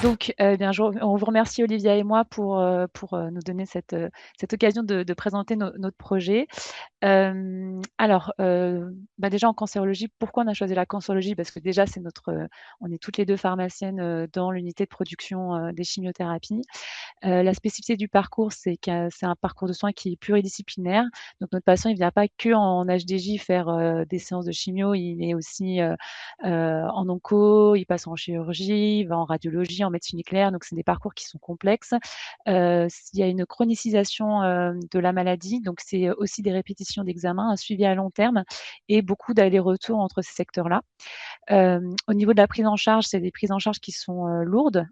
Donc, bien, on vous remercie Olivia et moi pour nous donner cette occasion de présenter notre projet. Alors, bah, déjà en cancérologie, pourquoi on a choisi la cancérologie? Parce que déjà c'est on est toutes les 2 pharmaciennes, dans l'unité de production, des chimiothérapies. La spécificité du parcours, c'est que c'est un parcours de soins qui est pluridisciplinaire. Donc notre patient, il vient pas qu'en HDJ faire, des séances de chimio, il est aussi, en onco, il passe en chirurgie, il va en radiologie, en médecine nucléaire, donc c'est des parcours qui sont complexes. Il y a une chronicisation, de la maladie, donc c'est aussi des répétitions d'examens, un suivi à long terme et beaucoup d'allers-retours entre ces secteurs-là. Au niveau de la prise en charge, c'est des prises en charge qui sont, lourdes,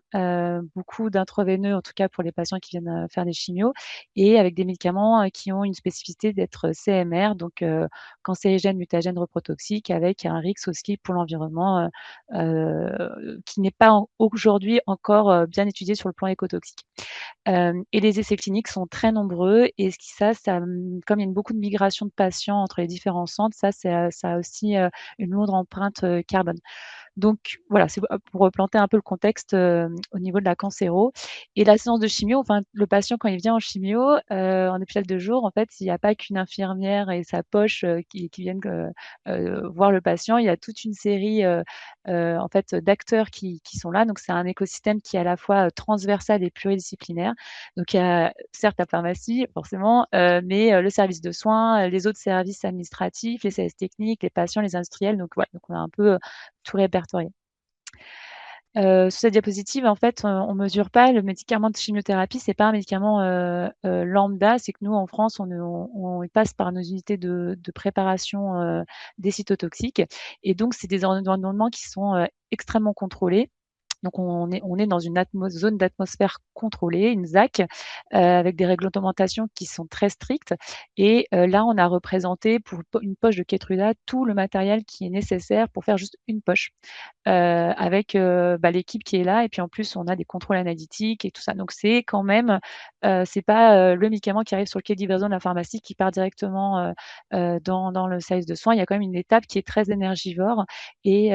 beaucoup d'intraveineux, en tout cas pour les patients qui viennent, faire des chimios et avec des médicaments, qui ont une spécificité d'être CMR, donc cancérigènes, mutagènes, reprotoxiques, avec un risque aussi pour l'environnement, qui n'est pas aujourd'hui encore, bien étudié sur le plan écotoxique. Et les essais cliniques sont très nombreux et comme il y a beaucoup de migration de patients entre les différents centres, ça a aussi, une lourde empreinte, carbone. Donc voilà, c'est pour replanter un peu le contexte, au niveau de la cancéro et la séance de chimio, enfin, le patient quand il vient en chimio, en hôpital de jour, en fait, il n'y a pas qu'une infirmière et sa poche, qui viennent, voir le patient. Il y a toute une série, en fait, d'acteurs qui sont là. Donc c'est un écosystème qui est à la fois, transversal et pluridisciplinaire. Donc il y a certes la pharmacie forcément, mais le service de soins, les autres services administratifs, les services techniques, les patients, les industriels. Donc voilà, donc on a un peu, tout répertorié. Sur cette diapositive, en fait, on mesure pas le médicament de chimiothérapie, c'est pas un médicament, lambda. C'est que nous, en France, on passe par nos unités de préparation, des cytotoxiques et donc c'est des environnements qui sont, extrêmement contrôlés. Donc on est dans une zone d'atmosphère contrôlée, une ZAC, avec des réglementations qui sont très strictes et là, on a représenté pour une poche de Keytruda tout le matériel qui est nécessaire pour faire juste une poche, avec, bah, l'équipe qui est là et puis en plus, on a des contrôles analytiques et tout ça. Donc c'est quand même, c'est pas, le médicament qui arrive sur le quai de livraison de la pharmacie qui part directement, dans le service de soins. Il y a quand même une étape qui est très énergivore et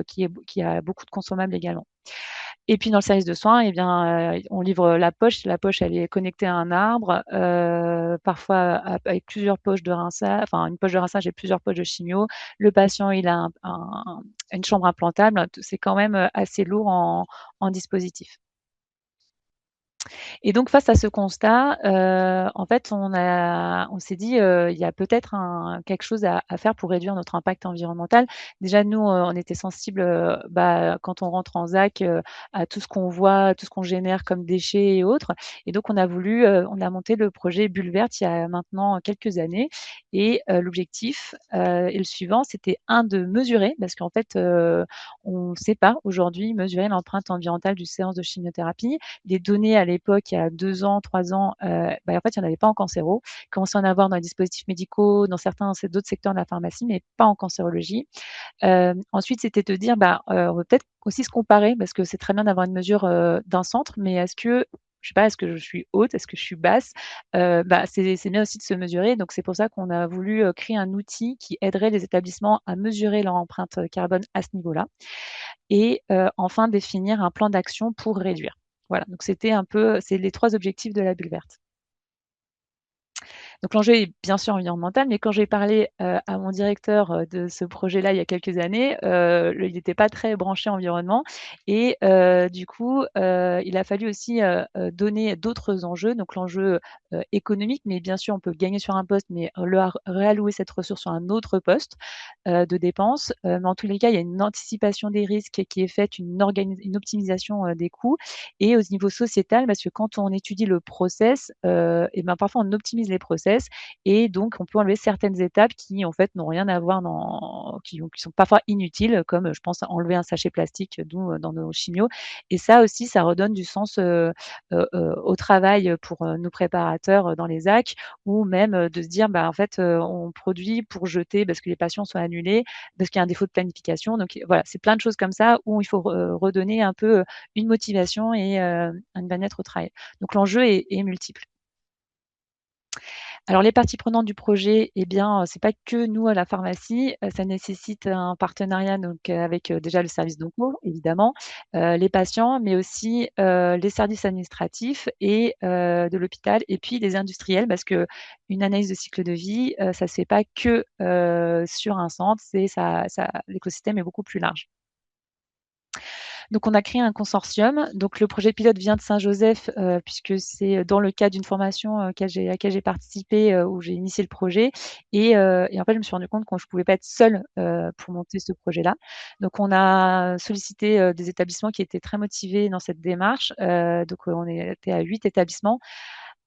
qui a beaucoup de consommables également. Et puis dans le service de soins, eh bien, on livre la poche. La poche, elle est connectée à un arbre, parfois avec plusieurs poches de rinçage, enfin une poche de rinçage et plusieurs poches de chimio. Le patient, il a une chambre implantable. C'est quand même assez lourd en dispositif. Et donc face à ce constat, en fait, on s'est dit, il y a peut-être quelque chose à faire pour réduire notre impact environnemental. Déjà nous, on était sensibles, bah, quand on rentre en ZAC, à tout ce qu'on voit, tout ce qu'on génère comme déchets et autres. Et donc on a monté le projet Bulle Verte il y a maintenant quelques années et l'objectif, est le suivant, c'était de mesurer parce qu'en fait, on ne sait pas aujourd'hui mesurer l'empreinte environnementale d'une séance de chimiothérapie. Les données à l'époque, il y a 2 ans, 3 ans, bah, en fait, il n'y en avait pas en cancéro. Il commençait à en avoir dans les dispositifs médicaux, dans d'autres secteurs de la pharmacie, mais pas en cancérologie. Ensuite, c'était de dire, bah, on va peut-être aussi se comparer parce que c'est très bien d'avoir une mesure, d'un centre, mais je sais pas, est-ce que je suis haute? Est-ce que je suis basse? Bah, c'est bien aussi de se mesurer. Donc c'est pour ça qu'on a voulu, créer un outil qui aiderait les établissements à mesurer leur empreinte, carbone à ce niveau-là et enfin définir un plan d'action pour réduire. Voilà, donc c'est les 3 objectifs de la bulle verte. Donc l'enjeu est bien sûr environnemental, mais quand j'ai parlé, à mon directeur, de ce projet-là il y a quelques années, il n'était pas très branché environnement et du coup, il a fallu aussi, donner d'autres enjeux. Donc l'enjeu, économique, mais bien sûr on peut gagner sur un poste, mais réallouer cette ressource sur un autre poste, de dépenses. Mais en tous les cas, il y a une anticipation des risques qui est faite, une optimisation, des coûts et au niveau sociétal, parce que quand on étudie le process, et ben, parfois on optimise les process et donc on peut enlever certaines étapes qui, en fait, n'ont rien à voir qui sont parfois inutiles, comme, je pense enlever un sachet plastique, dans nos chimios et ça aussi, ça redonne du sens, au travail, pour, nos préparateurs, dans les AC ou même, de se dire: «Bah, en fait, on produit pour jeter parce que les patients sont annulés, parce qu'il y a un défaut de planification». Donc voilà, c'est plein de choses comme ça où il faut redonner un peu, une motivation et un bien-être au travail. Donc l'enjeu est multiple. Alors les parties prenantes du projet, eh bien, c'est pas que nous à la pharmacie, ça nécessite un partenariat donc avec, déjà le service d'onco évidemment, les patients, mais aussi, les services administratifs et de l'hôpital et puis les industriels parce qu'une analyse de cycle de vie, ça se fait pas que, sur un centre, c'est ça l'écosystème est beaucoup plus large. Donc on a créé un consortium. Donc le projet pilote vient de Saint-Joseph, puisque c'est dans le cadre d'une formation, à laquelle j'ai participé, où j'ai initié le projet et en fait, je me suis rendu compte que je pouvais pas être seule, pour monter ce projet-là. Donc on a sollicité, des établissements qui étaient très motivés dans cette démarche. Donc on était à 8 établissements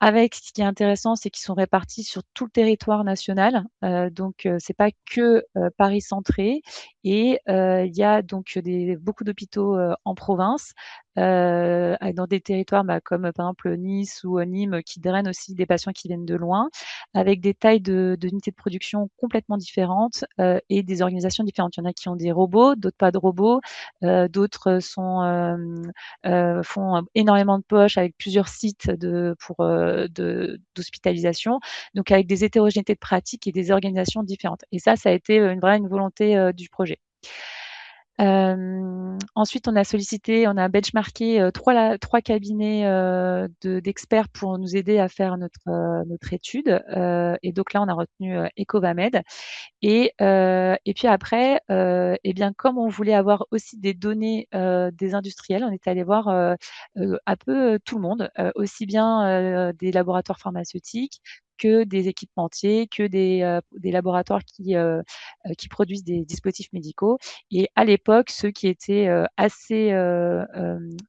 avec ce qui est intéressant, c'est qu'ils sont répartis sur tout le territoire national, donc c'est pas que, Paris centré et il y a donc beaucoup d'hôpitaux, en province, dans des territoires, comme, par exemple, Nice ou, Nîmes qui drainent aussi des patients qui viennent de loin, avec des tailles d'unités de production complètement différentes, et des organisations différentes. Il y en a qui ont des robots, d'autres pas de robots, d'autres font énormément de poches avec plusieurs sites d'hospitalisation, donc avec des hétérogénéités de pratiques et des organisations différentes. Et ça a été une volonté du projet. Ensuite, on a benchmarké 3 cabinets d'experts pour nous aider à faire notre étude. Et donc là, on a retenu Ecovamed. Et puis après, et bien, comme on voulait avoir aussi des données des industriels, on est allé voir un peu tout le monde, aussi bien des laboratoires pharmaceutiques que des équipementiers, que des laboratoires qui produisent des dispositifs médicaux. Et à l'époque, ceux qui étaient assez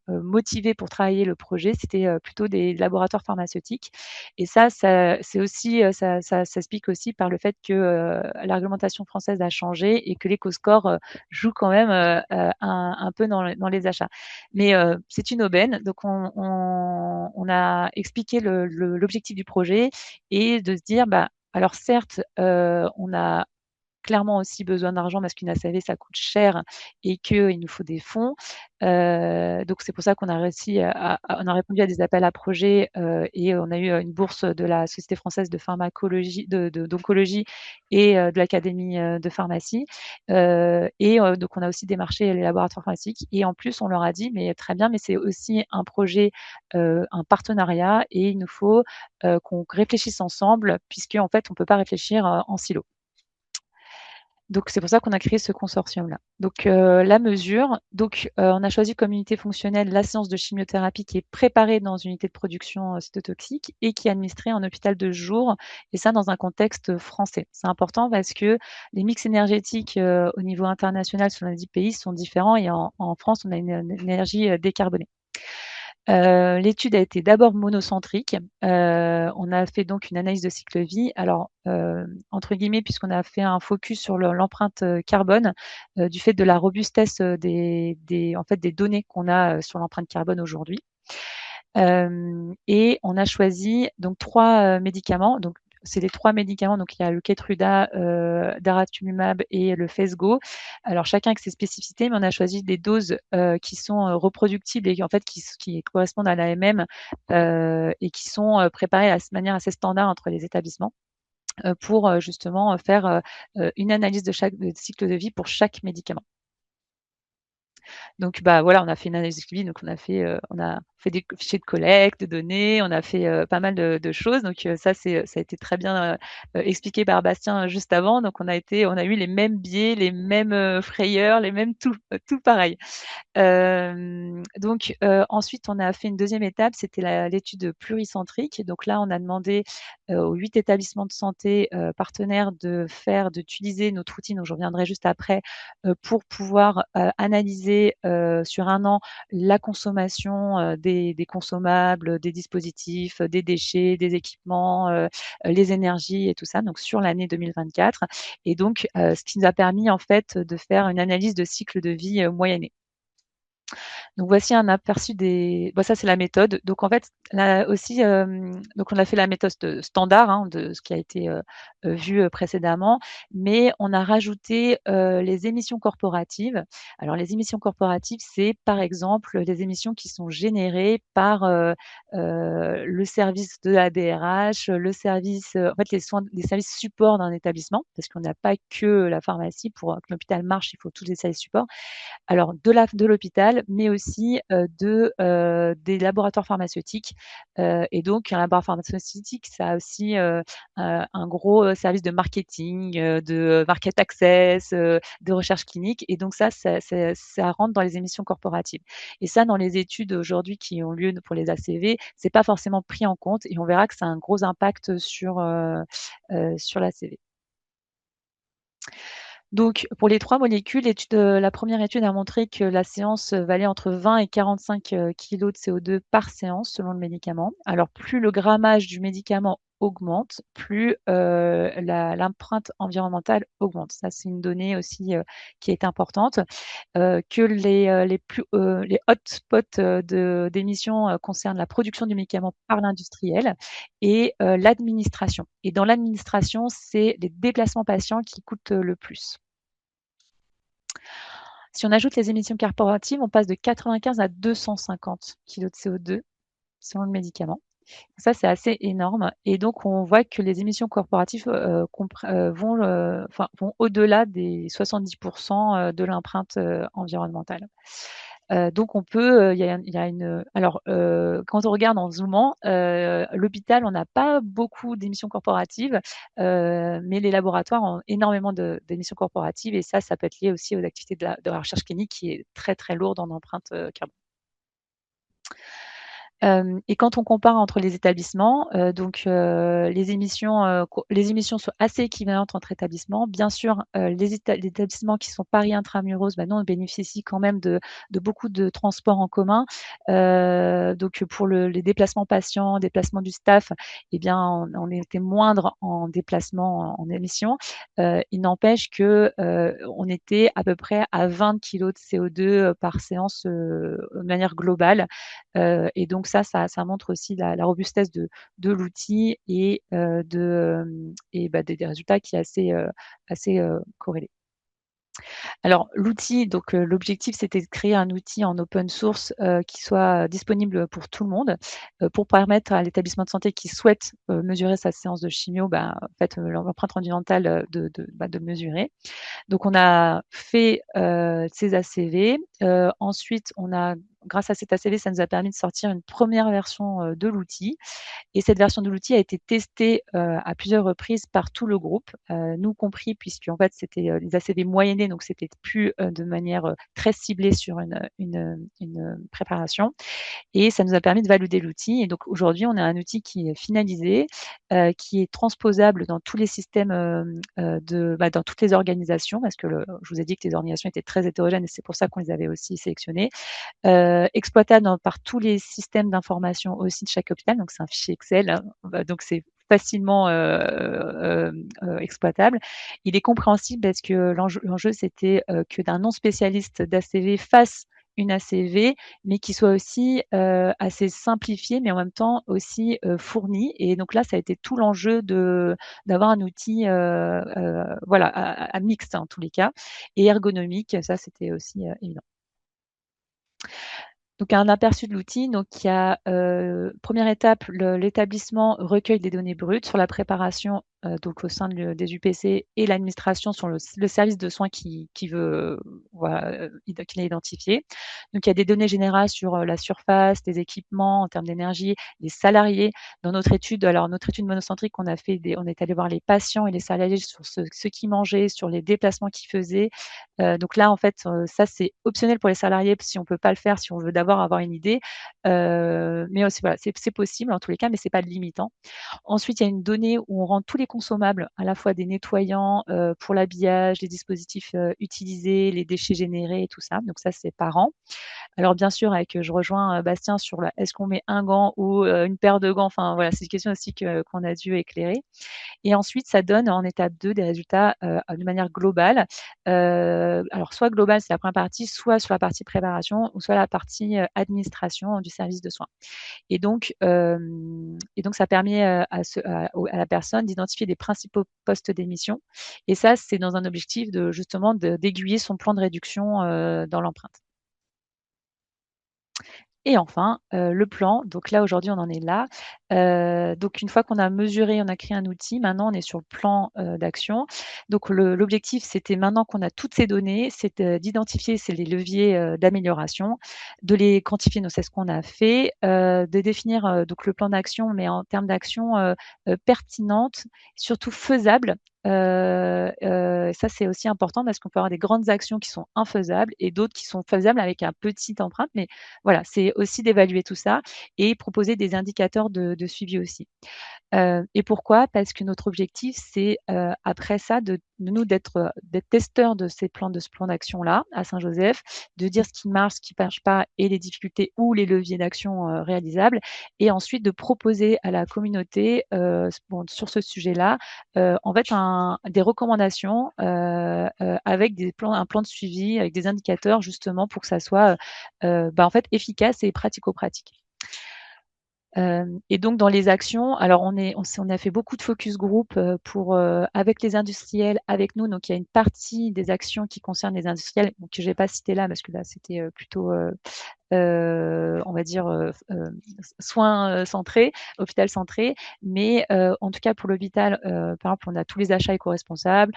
motivés pour travailler le projet, c'était plutôt des laboratoires pharmaceutiques. Et ça c'est aussi ça s'explique aussi par le fait que la réglementation française a changé et que l'éco-score joue quand même un peu dans les achats. Mais c'est une aubaine, donc on a expliqué l'objectif du projet et de se dire, bah, alors certes, on a clairement aussi besoin d'argent parce qu'une ACV, ça coûte cher et qu'il nous faut des fonds. Donc c'est pour ça qu'on a réussi on a répondu à des appels à projets, et on a eu une bourse de la Société française de pharmacologie, d'oncologie et de l'Académie de pharmacie. Donc on a aussi démarché les laboratoires pharmaceutiques et en plus on leur a dit: «Mais très bien, mais c'est aussi un projet, un partenariat et il nous faut, qu'on réfléchisse ensemble puisqu'en fait on peut pas réfléchir, en silo». Donc c'est pour ça qu'on a créé ce consortium-là. Donc la mesure, on a choisi comme unité fonctionnelle la séance de chimiothérapie qui est préparée dans une unité de production, cytotoxique et qui est administrée en hôpital de jour et ça dans un contexte français. C'est important parce que les mix énergétiques, au niveau international selon les 10 pays sont différents et en France, on a une énergie, décarbonée. L'étude a été d'abord monocentrique. On a fait donc une analyse de cycle vie. Alors, entre guillemets, puisqu'on a fait un focus sur l'empreinte, carbone, du fait de la robustesse, en fait, des données qu'on a, sur l'empreinte carbone aujourd'hui. Et on a choisi donc 3 médicaments. Donc c'est les 3 médicaments, donc il y a le Keytruda, daratumumab et le Phesgo. Alors chacun avec ses spécificités, mais on a choisi des doses, qui sont, reproductibles et en fait qui correspondent à l'AMM, et qui sont, préparées manière assez standard entre les établissements, pour, justement, faire, une analyse de cycle de vie pour chaque médicament. Donc, bah, voilà, on a fait une analyse de suivi, donc on a fait des fichiers de collecte de données, on a fait, pas mal de choses. Donc, ça a été très bien, expliqué par Bastien juste avant. Donc on a eu les mêmes biais, les mêmes, frayeurs, les mêmes tout pareil. Ensuite, on a fait une deuxième étape, c'était l'étude pluricentrique. Donc là, on a demandé aux 8 établissements de santé partenaires d'utiliser notre outil, donc je reviendrai juste après, pour pouvoir analyser sur un an la consommation des consommables, des dispositifs, des déchets, des équipements, les énergies et tout ça, donc sur l'année 2024. Et donc, ce qui nous a permis en fait de faire une analyse de cycle de vie moyenné. Donc voici un aperçu des ça c'est la méthode. Donc en fait, là aussi, donc on a fait la méthode standard, hein, de ce qui a été, vu, précédemment, mais on a rajouté, les émissions corporatives. Alors les émissions corporatives, c'est par exemple les émissions qui sont générées par, le service de la DRH, le service, en fait les services support d'un établissement, parce qu'on n'a pas que la pharmacie pour que l'hôpital marche, il faut tous les services support. Alors de l'hôpital, mais aussi, des laboratoires pharmaceutiques, et donc un laboratoire pharmaceutique, ça a aussi, un gros, service de marketing, de market access, de recherche clinique et donc ça rentre dans les émissions corporatives et ça, dans les études aujourd'hui qui ont lieu pour les ACV, c'est pas forcément pris en compte et on verra que ça a un gros impact sur l'ACV. Donc, pour les 3 molécules, la première étude a montré que la séance valait entre 20 et 45 kilogrammes de CO2 par séance selon le médicament. Alors, plus le grammage du médicament augmente, plus l'empreinte environnementale augmente. Ça, c'est une donnée aussi qui est importante. Que les hotspots d'émissions concernent la production du médicament par l'industriel et l'administration. Et dans l'administration, c'est les déplacements patients qui coûtent le plus. Si on ajoute les émissions corporatives, on passe de 95 à 250 kg de CO2 selon le médicament. Ça, c'est assez énorme et donc on voit que les émissions corporatives, vont au-delà des 70 de l'empreinte, environnementale. Donc on peut, il y a une, alors, quand on regarde en zoomant, l'hôpital, on n'a pas beaucoup d'émissions corporatives, mais les laboratoires ont énormément d'émissions corporatives et ça peut être lié aussi aux activités de la recherche clinique qui est très, très lourde en empreinte, carbone. Et quand on compare entre les établissements, les émissions sont assez équivalentes entre établissements. Bien sûr, les établissements qui sont Paris Intra-Muros, nous, on bénéficie quand même de beaucoup de transports en commun. Donc pour les déplacements patients, déplacements du staff, eh bien, on était moindre en déplacement en émissions. Il n'empêche que, on était à peu près à 20 kilogrammes de CO2 par séance, de manière globale. Et donc ça montre aussi la robustesse de l'outil et des résultats qui est assez corrélé. Alors l'outil, donc l'objectif, c'était de créer un outil en open source, qui soit disponible pour tout le monde, pour permettre à l'établissement de santé qui souhaite, mesurer sa séance de chimio, en fait, l'empreinte environnementale, de mesurer. Donc on a fait, ces ACV, ensuite grâce à cet ACV, ça nous a permis de sortir une première version, de l'outil et cette version de l'outil a été testée, à plusieurs reprises par tout le groupe, nous compris puisqu'en fait c'était, des ACV moyennés, donc c'était plus, de manière, très ciblée sur une préparation et ça nous a permis de valider l'outil et donc aujourd'hui, on a un outil qui est finalisé, qui est transposable dans tous les systèmes, dans toutes les organisations parce que je vous ai dit que les organisations étaient très hétérogènes et c'est pour ça qu'on les avait aussi sélectionnées. Exploitable par tous les systèmes d'information aussi de chaque hôpital, donc c'est un fichier Excel, hein, donc c'est facilement exploitable. Il est compréhensible parce que l'enjeu c'était que d'un non spécialiste d'ACV fasse une ACV, mais qui soit aussi assez simplifiée, mais en même temps aussi fournie. Et donc là, ça a été tout l'enjeu d'avoir un outil voilà, à mixte en tous les cas, et ergonomique, ça c'était aussi évident. Donc un aperçu de l'outil, donc il y a, première étape, l'établissement recueille des données brutes sur la préparation, donc au sein des UPC et l'administration sur le service de soins qui veut, voilà, qu'il a identifié. Donc il y a des données générales sur, la surface, les équipements en termes d'énergie, les salariés. Dans notre étude monocentrique, on est allé voir les patients et les salariés sur ce qu'ils mangeaient, sur les déplacements qu'ils faisaient. Donc là, en fait, ça, c'est optionnel pour les salariés si on peut pas le faire, si on veut d'abord avoir une idée. Mais aussi, voilà, c'est possible en tous les cas, mais c'est pas limitant. Ensuite, il y a une donnée où on rend tous les consommables, à la fois des nettoyants pour l'habillage, les dispositifs utilisés, les déchets générés et tout ça. Donc ça, c'est par an. Alors bien sûr, je rejoins Bastien sur est-ce qu'on met un gant ou une paire de gants. Enfin voilà, c'est une question aussi qu'on a dû éclairer. Et ensuite, ça donne en étape 2 des résultats de manière globale. Alors, soit globale, c'est la première partie, soit sur la partie préparation, ou soit la partie administration du service de soins. Et donc, ça permet à la personne d'identifier les principaux postes d'émission. Et ça, c'est dans un objectif de justement d'aiguiller son plan de réduction dans l'empreinte. Et enfin, le plan. Donc là, aujourd'hui, on en est là. Donc une fois qu'on a mesuré, on a créé un outil, maintenant on est sur le plan d'action. Donc l'objectif, c'était maintenant qu'on a toutes ces données, c'est d'identifier les leviers d'amélioration, de les quantifier, donc c'est ce qu'on a fait, de définir donc le plan d'action, mais en termes d'action pertinente, surtout faisable. Ça, c'est aussi important parce qu'on peut avoir des grandes actions qui sont infaisables et d'autres qui sont faisables avec un petit empreinte, mais voilà, c'est aussi d'évaluer tout ça et proposer des indicateurs de suivi aussi. Et pourquoi? Parce que notre objectif, c'est après ça de nous d'être testeurs de ce plan d'action-là à Saint-Joseph, de dire ce qui marche, ce qui marche pas et les difficultés ou les leviers d'action réalisables, et ensuite de proposer à la communauté sur ce sujet-là, en fait des recommandations avec un plan de suivi, avec des indicateurs justement pour que ça soit en fait efficace et pratico-pratique. Et donc dans les actions, alors on a fait beaucoup de focus group avec les industriels, avec nous. Donc il y a une partie des actions qui concernent les industriels, donc que je vais pas citer là parce que là c'était plutôt on va dire soins centrés, hôpital centré. Mais en tout cas pour l'hôpital, par exemple, on a tous les achats éco-responsables,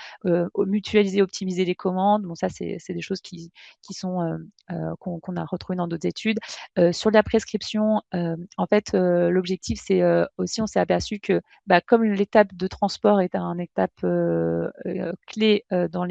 mutualiser, optimiser les commandes. Bon, ça c'est des choses qui sont qu'on a retrouvées dans d'autres études. Sur la prescription, en fait, l'objectif, c'est aussi, on s'est aperçu que comme l'étape de transport est une étape clé dans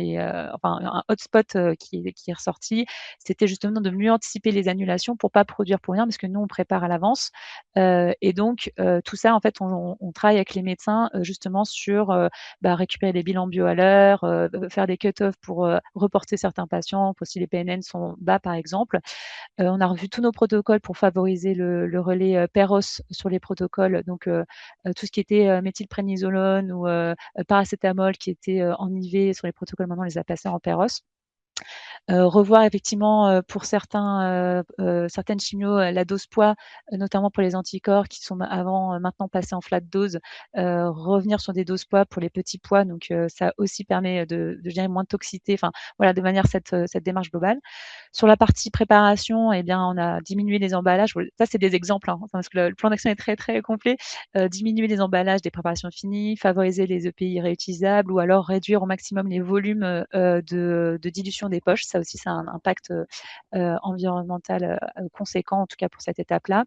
enfin, un hotspot qui est ressorti, c'était justement de mieux anticiper les annulations pour pas produire pour rien, parce que nous, on prépare à l'avance. Et donc, tout ça, en fait, on travaille avec les médecins justement sur récupérer des bilans bio à l'heure, faire des cut-offs pour reporter certains patients, pour si les PNN sont bas, par exemple. On a revu tous nos protocoles pour favoriser le relais PEROS sur les protocoles. Donc, tout ce qui était méthylprénisolone ou paracétamol qui était en IV sur les protocoles, maintenant, on les a passés en PEROS. Revoir effectivement pour certaines chimios la dose poids, notamment pour les anticorps qui sont maintenant passés en flat dose, revenir sur des doses poids pour les petits poids. Donc ça aussi permet de gérer moins de toxicité. Enfin voilà, de manière cette démarche globale. Sur la partie préparation, eh bien on a diminué les emballages. Ça c'est des exemples, hein, parce que le plan d'action est très très complet. Diminuer les emballages des préparations finies, favoriser les EPI réutilisables ou alors réduire au maximum les volumes de dilution des poches. Ça aussi, ça a un impact environnemental conséquent, en tout cas pour cette étape-là.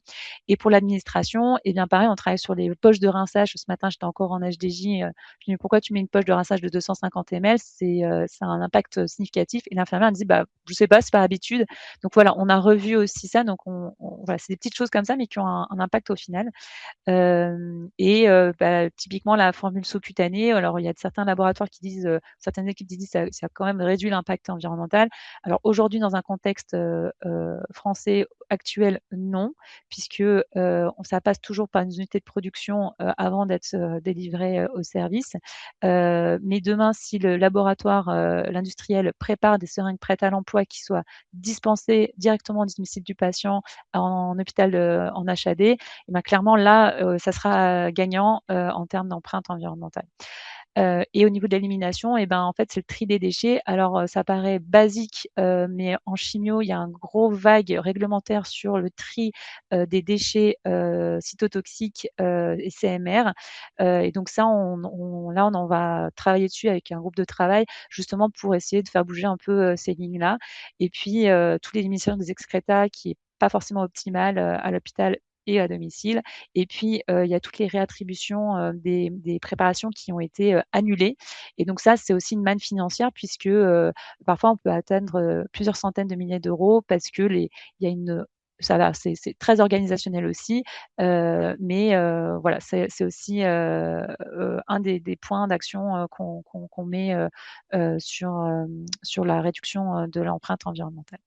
Et pour l'administration, eh bien pareil, on travaille sur les poches de rinçage. Ce matin, j'étais encore en HDJ. Je me dis, pourquoi tu mets une poche de rinçage de 250 ml? Ça a un impact significatif. Et l'infirmière me dit, je sais pas, c'est par habitude. Donc voilà, on a revu aussi ça. Donc voilà, c'est des petites choses comme ça, mais qui ont un impact au final. Typiquement la formule sous-cutanée, alors il y a certains laboratoires qui disent, certaines équipes qui disent ça a quand même réduit l'impact environnemental. Alors aujourd'hui, dans un contexte français actuel, non, puisque ça passe toujours par une unité de production avant d'être délivré au service. Mais demain, si le laboratoire, l'industriel prépare des seringues prêtes à l'emploi qui soient dispensées directement au domicile du patient en hôpital en HAD, et clairement là, ça sera gagnant en termes d'empreinte environnementale. Et au niveau de l'élimination, en fait, c'est le tri des déchets. Alors, ça paraît basique, mais en chimio, il y a un gros vague réglementaire sur le tri des déchets cytotoxiques et CMR. Et donc ça, là, on en va travailler dessus avec un groupe de travail, justement pour essayer de faire bouger un peu ces lignes-là. Et puis, toute l'élimination des excrétas qui est pas forcément optimale à l'hôpital et à domicile. Et puis, il y a toutes les réattributions des préparations qui ont été annulées. Et donc ça, c'est aussi une manne financière puisque parfois on peut atteindre plusieurs centaines de milliers d'euros parce que il y a une ça va, c'est très organisationnel aussi, mais voilà, c'est aussi, un des points d'action, qu'on met, sur la réduction, de l'empreinte environnementale.